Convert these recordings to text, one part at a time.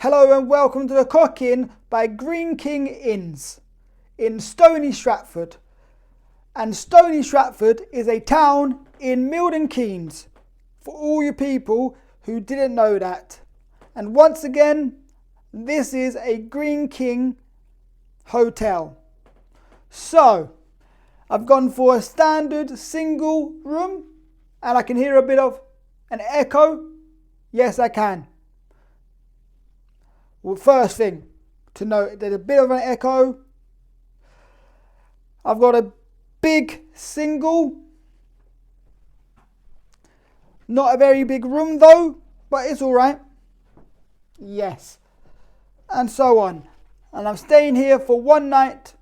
Hello and welcome to the Cock Inn by Green King Inns in Stony Stratford. And Stony Stratford is a town in Milton Keynes, for all you people who didn't know that. And once again, this is a Green King hotel. So, I've gone for a standard single room, and I can hear a bit of an echo. Yes, I can. Well, first thing to note, there's a bit of an echo. I've got a big single, not a very big room though, but it's all right. Yes, and so on. And I'm staying here for one night.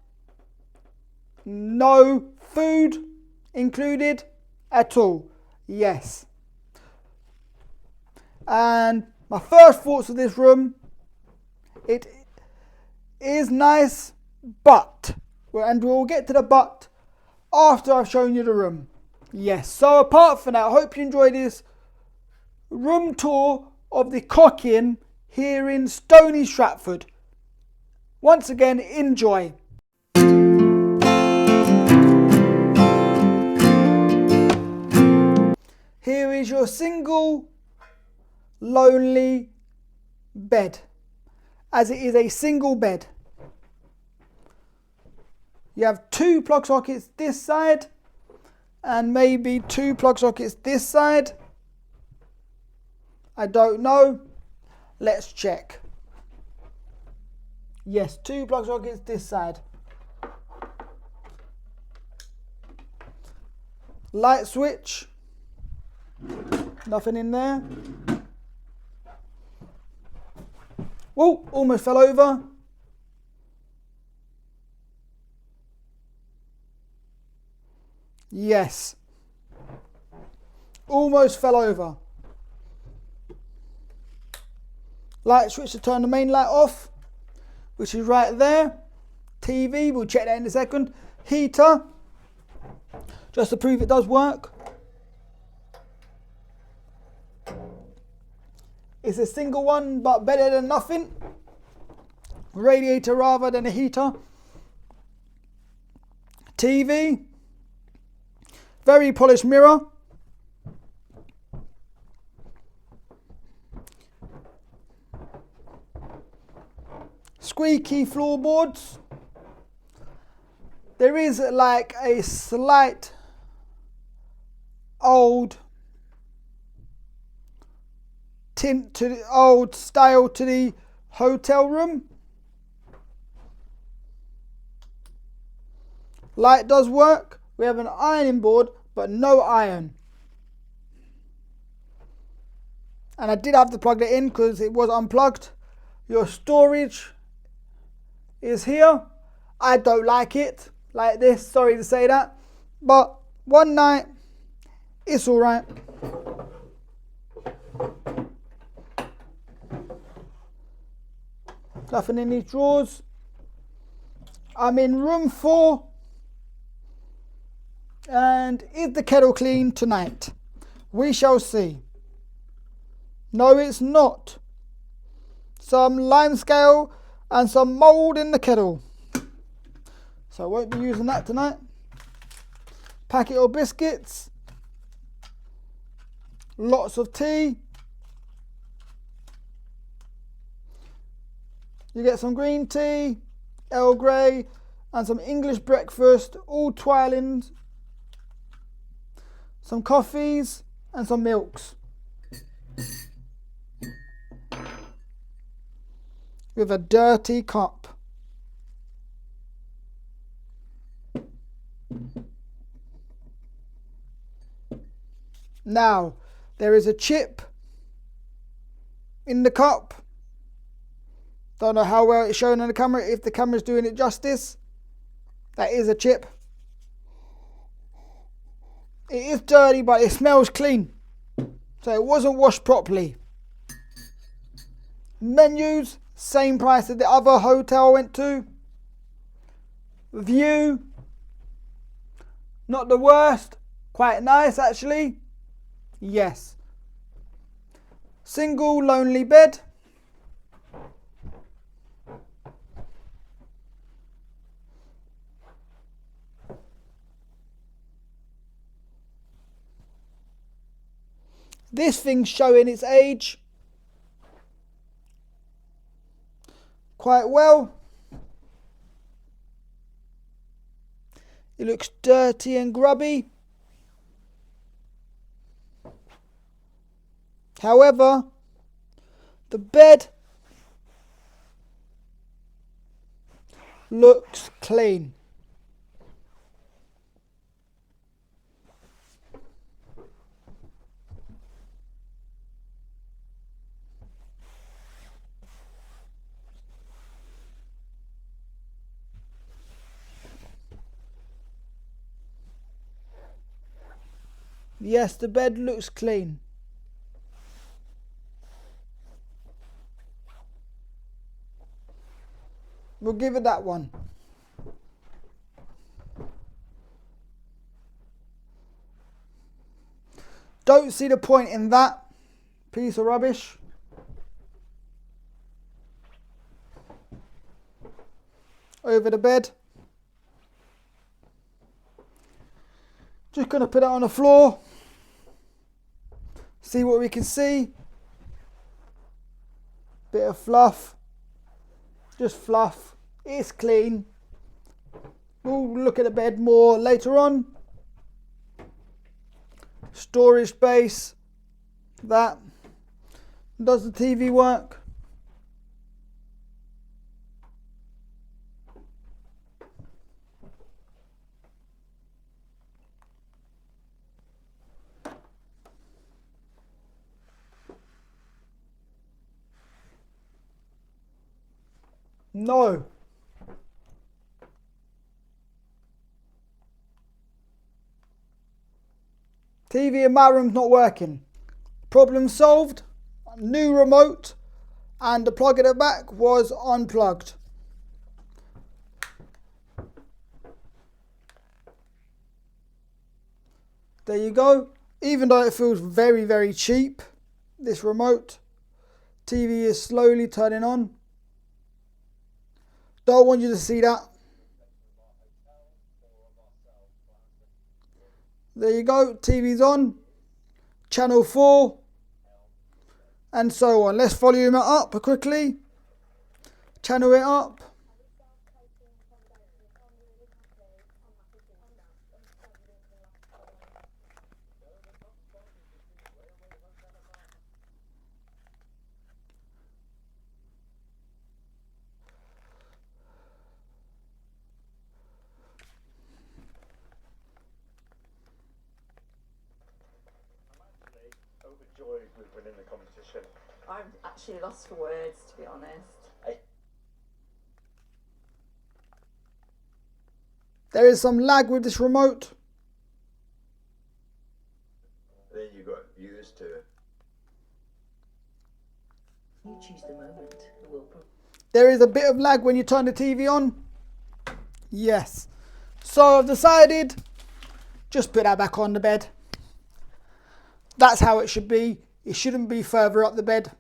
No food included at all. Yes. And my first thoughts of this room, it is nice, but, and we'll get to the but after I've shown you the room. Yes, so apart from that, I hope you enjoyed this room tour of the Cock Inn here in Stony Stratford. Once again, enjoy. Here is your single, lonely bed, as it is a single bed. You have two plug sockets this side and maybe two plug sockets this side. I don't know. Let's check. Yes, two plug sockets this side. Light switch. Nothing in there. Whoa, almost fell over. Yes. Almost fell over. Light switch to turn the main light off, which is right there. TV, we'll check that in a second. Heater, just to prove it does work. It's a single one, but better than nothing. Radiator rather than a heater. TV. Very polished mirror. Squeaky floorboards. There is like a slight old tint to the old style to the hotel room. Light does work. We have an ironing board, but no iron. And I did have to plug it in because it was unplugged. Your storage is here. I don't like it like this, sorry to say that. But one night, it's all right. Nothing in these drawers. I'm in room 4. And is the kettle clean tonight? We shall see. No, it's not. Some limescale and some mould in the kettle. So I won't be using that tonight. Packet of biscuits. Lots of tea. You get some green tea, Earl Grey, and some English breakfast, all twilings, some coffees, and some milks. With a dirty cup. Now, there is a chip in the cup. Don't know how well it's shown on the camera, if the camera's doing it justice. That is a chip. It is dirty, but it smells clean. So it wasn't washed properly. Menus, same price as the other hotel I went to. View, not the worst. Quite nice actually. Yes. Single lonely bed. This thing's showing its age quite well. It looks dirty and grubby. However, the bed looks clean. Yes, the bed looks clean. We'll give it that one. Don't see the point in that piece of rubbish. Over the bed. Just going to put it on the floor. See what we can see. Bit of fluff. Just fluff. It's clean. We'll look at the bed more later on. Storage space. That. Does the TV work? No. TV in my room's not working. Problem solved. New remote, and the plug at the back was unplugged. There you go. Even though it feels very, very cheap, this remote, TV is slowly turning on. Don't want you to see that. There you go, TV's on. Channel 4. And so on. Let's volume it up quickly. Channel it up. Overjoyed with winning the competition. I'm actually lost for words, to be honest. There is some lag with this remote. Then you got used to it. You choose the moment. There is a bit of lag when you turn the TV on. Yes. So I've decided, just put that back on the bed. That's how it should be. It shouldn't be further up the bed.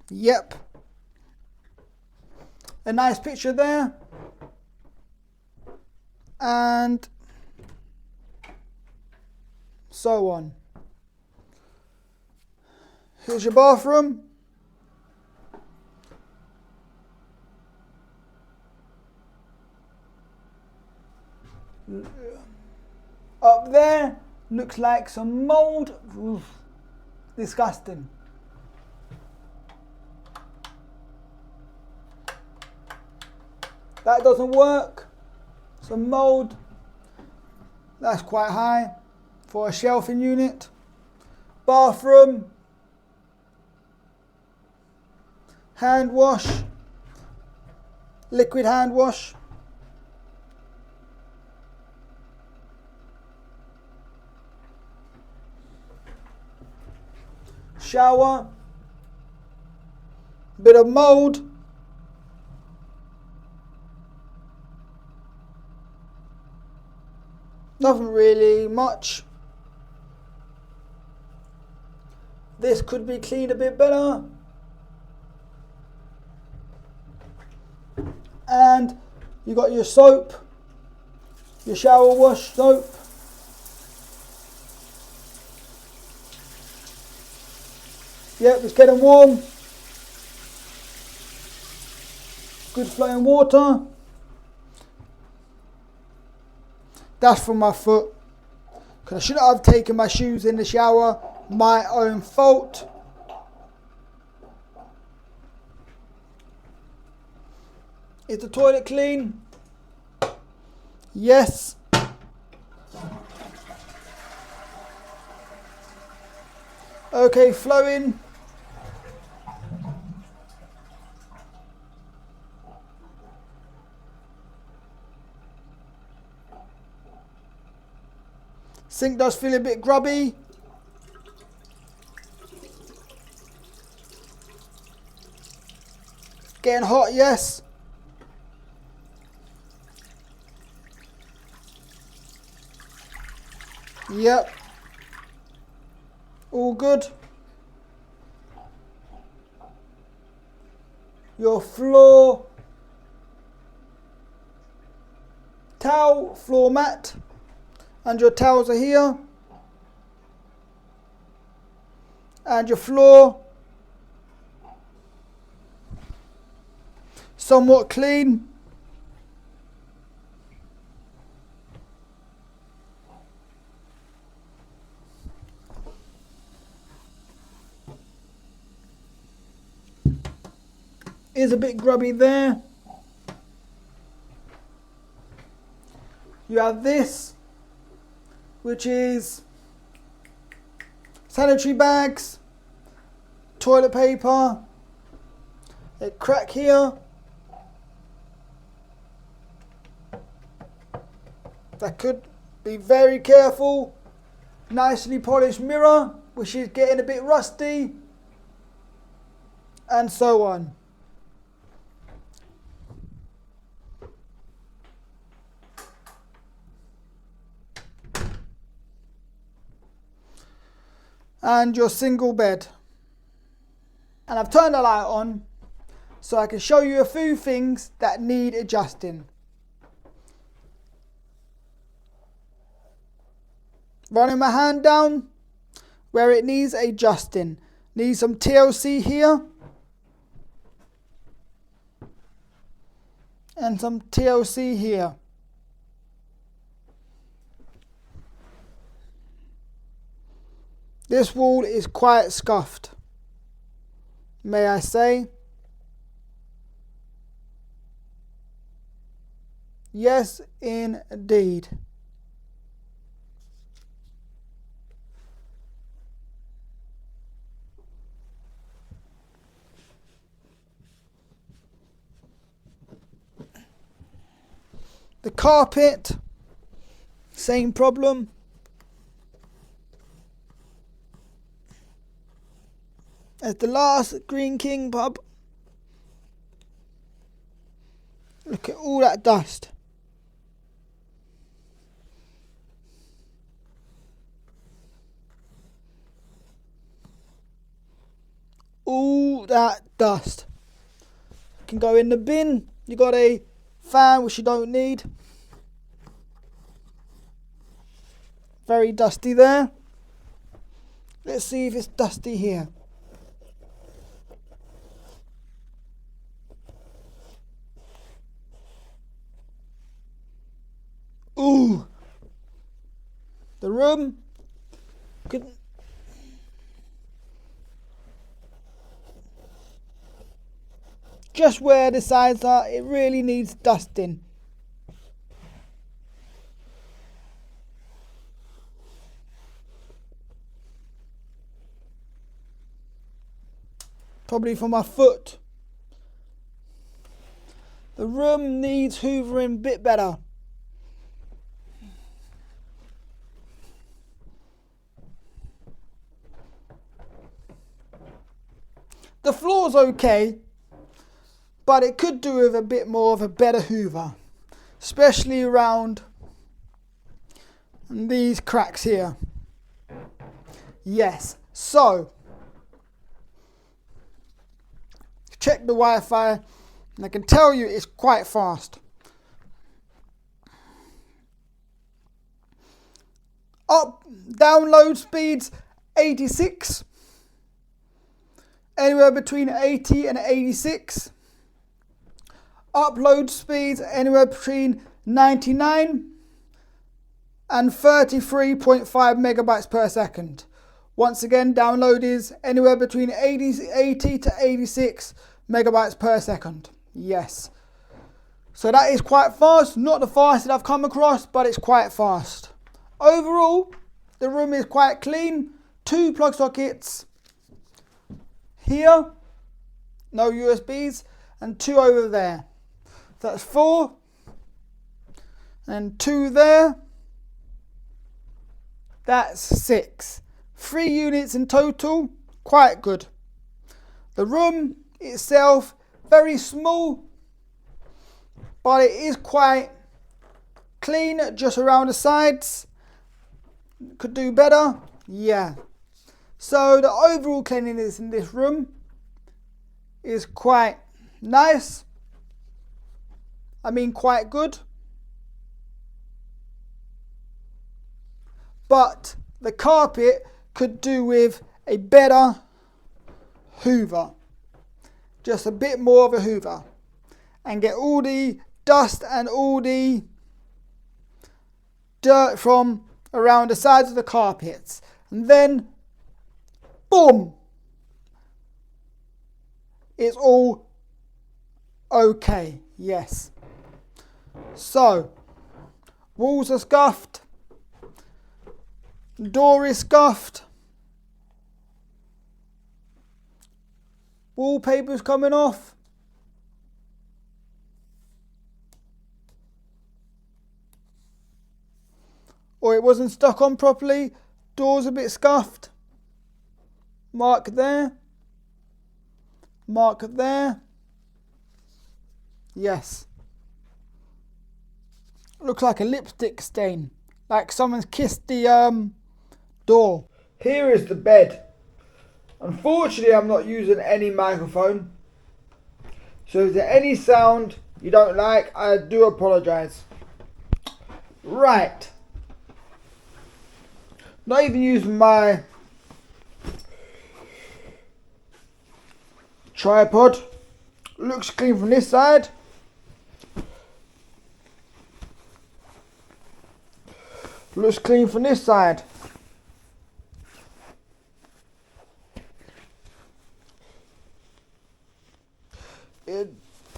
Yep. A nice picture there. And so on. Here's your bathroom. Up there looks like some mould. Oof. Disgusting. That doesn't work. Some mould. That's quite high for a shelving unit. Bathroom. Hand wash. Liquid hand wash. Shower. Bit of mould. Nothing really much. This could be cleaned a bit better. And you got your soap, your shower wash soap. Yep, it's getting warm. Good flowing water. That's from my foot. Because I shouldn't have taken my shoes in the shower. My own fault. Is the toilet clean? Yes. Okay, flowing. Sink does feel a bit grubby. Getting hot, yes. Yep. All good. Your floor towel, floor mat, and your towels are here. And your floor somewhat clean. Is a bit grubby there. You have this, which is sanitary bags, toilet paper, a crack here. That could be very careful. Nicely polished mirror, which is getting a bit rusty, and so on. And your single bed. And I've turned the light on so I can show you a few things that need adjusting. Running my hand down where it needs adjusting. Needs some TLC here. And some TLC here. This wall is quite scuffed, may I say. Yes, indeed. The carpet, same problem. As the last Green King pub. Look at all that dust. All that dust. Can go in the bin. You got a fan which you don't need. Very dusty there. Let's see if it's dusty here. Ooh, the room could just where the sides are, it really needs dusting. Probably for my foot. The room needs hoovering a bit better. The floor's okay, but it could do with a bit more of a better hoover, especially around these cracks here. Yes, so check the Wi-Fi, and I can tell you it's quite fast. Download speeds 86. anywhere between 80 and 86. Upload speeds anywhere between 99 and 33.5 megabytes per second. Once again, download is anywhere between 80 to 86 megabytes per second. Yes. So that is quite fast. Not the fastest I've come across, but it's quite fast. Overall, the room is quite clean. 2 plug sockets here, no USBs, and 2 over there. So that's 4, and 2 there. That's 6. 3 units in total, quite good. The room itself, very small, but it is quite clean just around the sides. Could do better, yeah. So the overall cleanliness in this room is quite nice. I mean, quite good. But the carpet could do with a better hoover. Just a bit more of a hoover. And get all the dust and all the dirt from around the sides of the carpets. And then, boom! It's all okay, yes. So, walls are scuffed. Door is scuffed. Wallpaper's coming off. Or it wasn't stuck on properly. Door's a bit scuffed. Mark there. Mark there. Yes. Looks like a lipstick stain. Like someone's kissed the door. Here is the bed. Unfortunately, I'm not using any microphone. So if there's any sound you don't like, I do apologise. Right. Not even using my tripod. Looks clean from this side. Looks clean from this side. It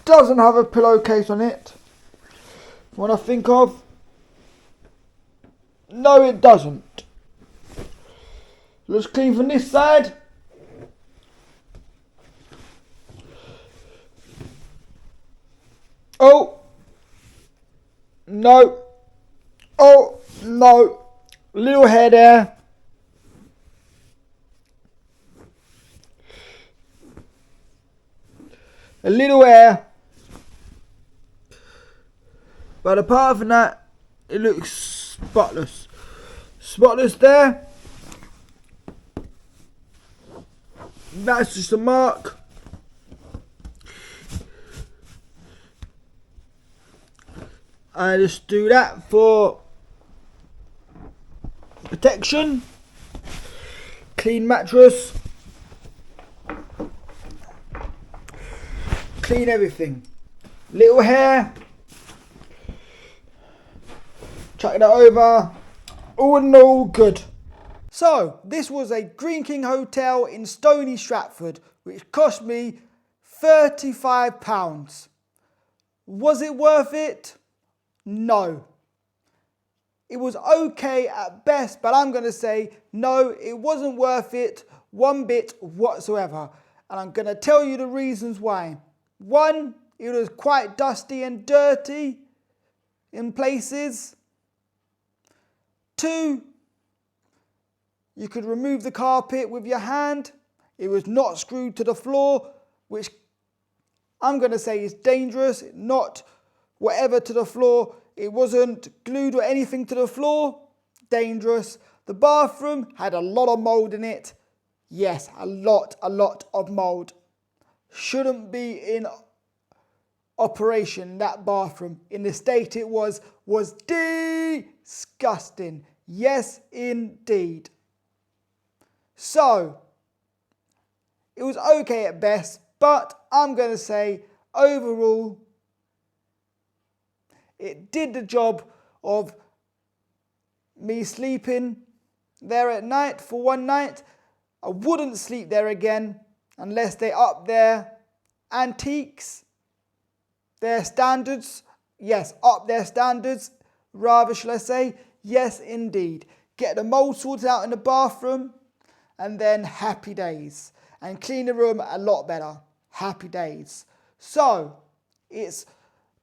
doesn't have a pillowcase on it. What I think of. No, it doesn't. Looks clean from this side. Oh. No. Oh, no. Little hair there. A little hair. But apart from that, it looks spotless. Spotless there. That's just a mark. I just do that for protection. Clean mattress. Clean everything. Little hair. Chuck that over. All in all, good. So, this was a Green King Hotel in Stony Stratford, which cost me £35. Was it worth it? No. It was okay at best, but I'm going to say no, it wasn't worth it one bit whatsoever. And I'm going to tell you the reasons why. 1, it was quite dusty and dirty in places. 2, you could remove the carpet with your hand. It was not screwed to the floor, which I'm going to say is dangerous. Not whatever to the floor. It wasn't glued or anything to the floor. Dangerous. The bathroom had a lot of mould in it. Yes, a lot of mould. Shouldn't be in operation, that bathroom. In the state it was disgusting. Yes, indeed. So, it was okay at best, but I'm going to say overall it did the job of me sleeping there at night for one night. I wouldn't sleep there again unless they up their antiques, their standards. Yes, up their standards, rather shall I say. Yes, indeed. Get the mould sorted out in the bathroom and then happy days. And clean the room a lot better. Happy days. So, it's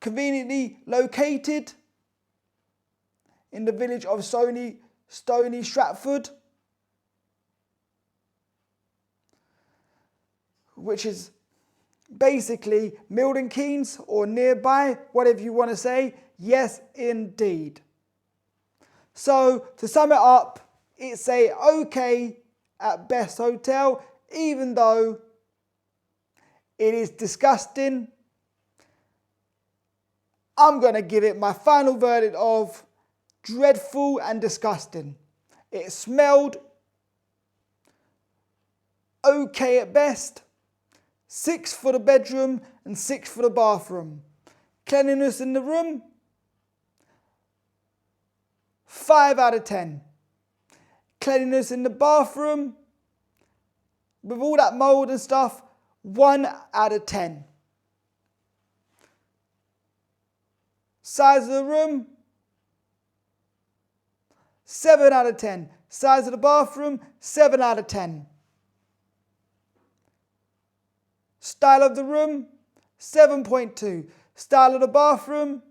conveniently located in the village of Stony Stratford, which is basically Milton Keynes or nearby, whatever you want to say. Yes, indeed. So, to sum it up, it's a okay at best hotel, even though it is disgusting. I'm going to give it my final verdict of dreadful and disgusting. It smelled okay at best. 6 for the bedroom and 6 for the bathroom. Cleanliness in the room, 5 out of 10. Cleanliness in the bathroom, with all that mould and stuff, 1 out of 10. Size of the room, 7 out of 10. Size of the bathroom, 7 out of 10. Style of the room, 7.2. Style of the bathroom,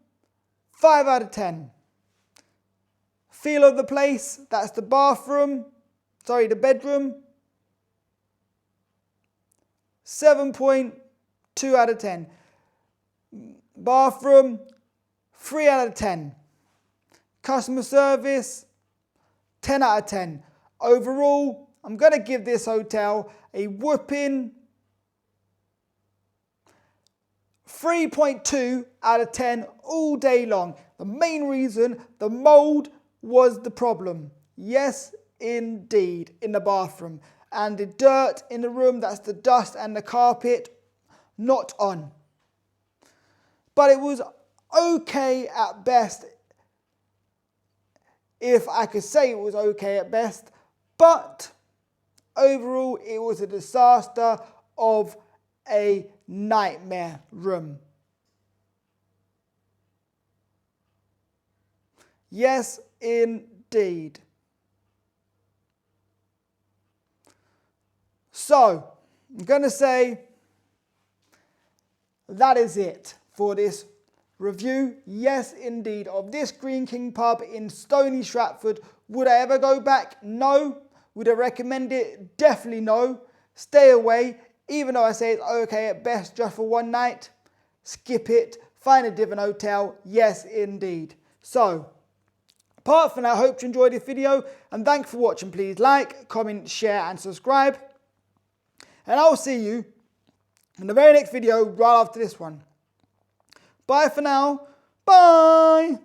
5 out of 10. Feel of the place, that's the the bedroom, 7.2 out of 10. Bathroom, 3 out of 10. Customer service, 10 out of 10. Overall, I'm going to give this hotel a whooping 3.2 out of 10 all day long. The main reason, the mould was the problem. Yes, indeed, in the bathroom. And the dirt in the room, that's the dust and the carpet, not on. But it was okay at best, if I could say it was okay at best. But overall, it was a disaster of a nightmare room. Yes, indeed. So, I'm going to say that is it for this review. Yes, indeed, of this Green King pub in Stony Stratford. Would I ever go back? No. Would I recommend it? Definitely no. Stay away. Even though I say it's okay at best just for one night, skip it. Find a different hotel. Yes, indeed. So, apart from that, I hope you enjoyed this video. And thanks for watching. Please like, comment, share and subscribe. And I'll see you in the very next video right after this one. Bye for now. Bye.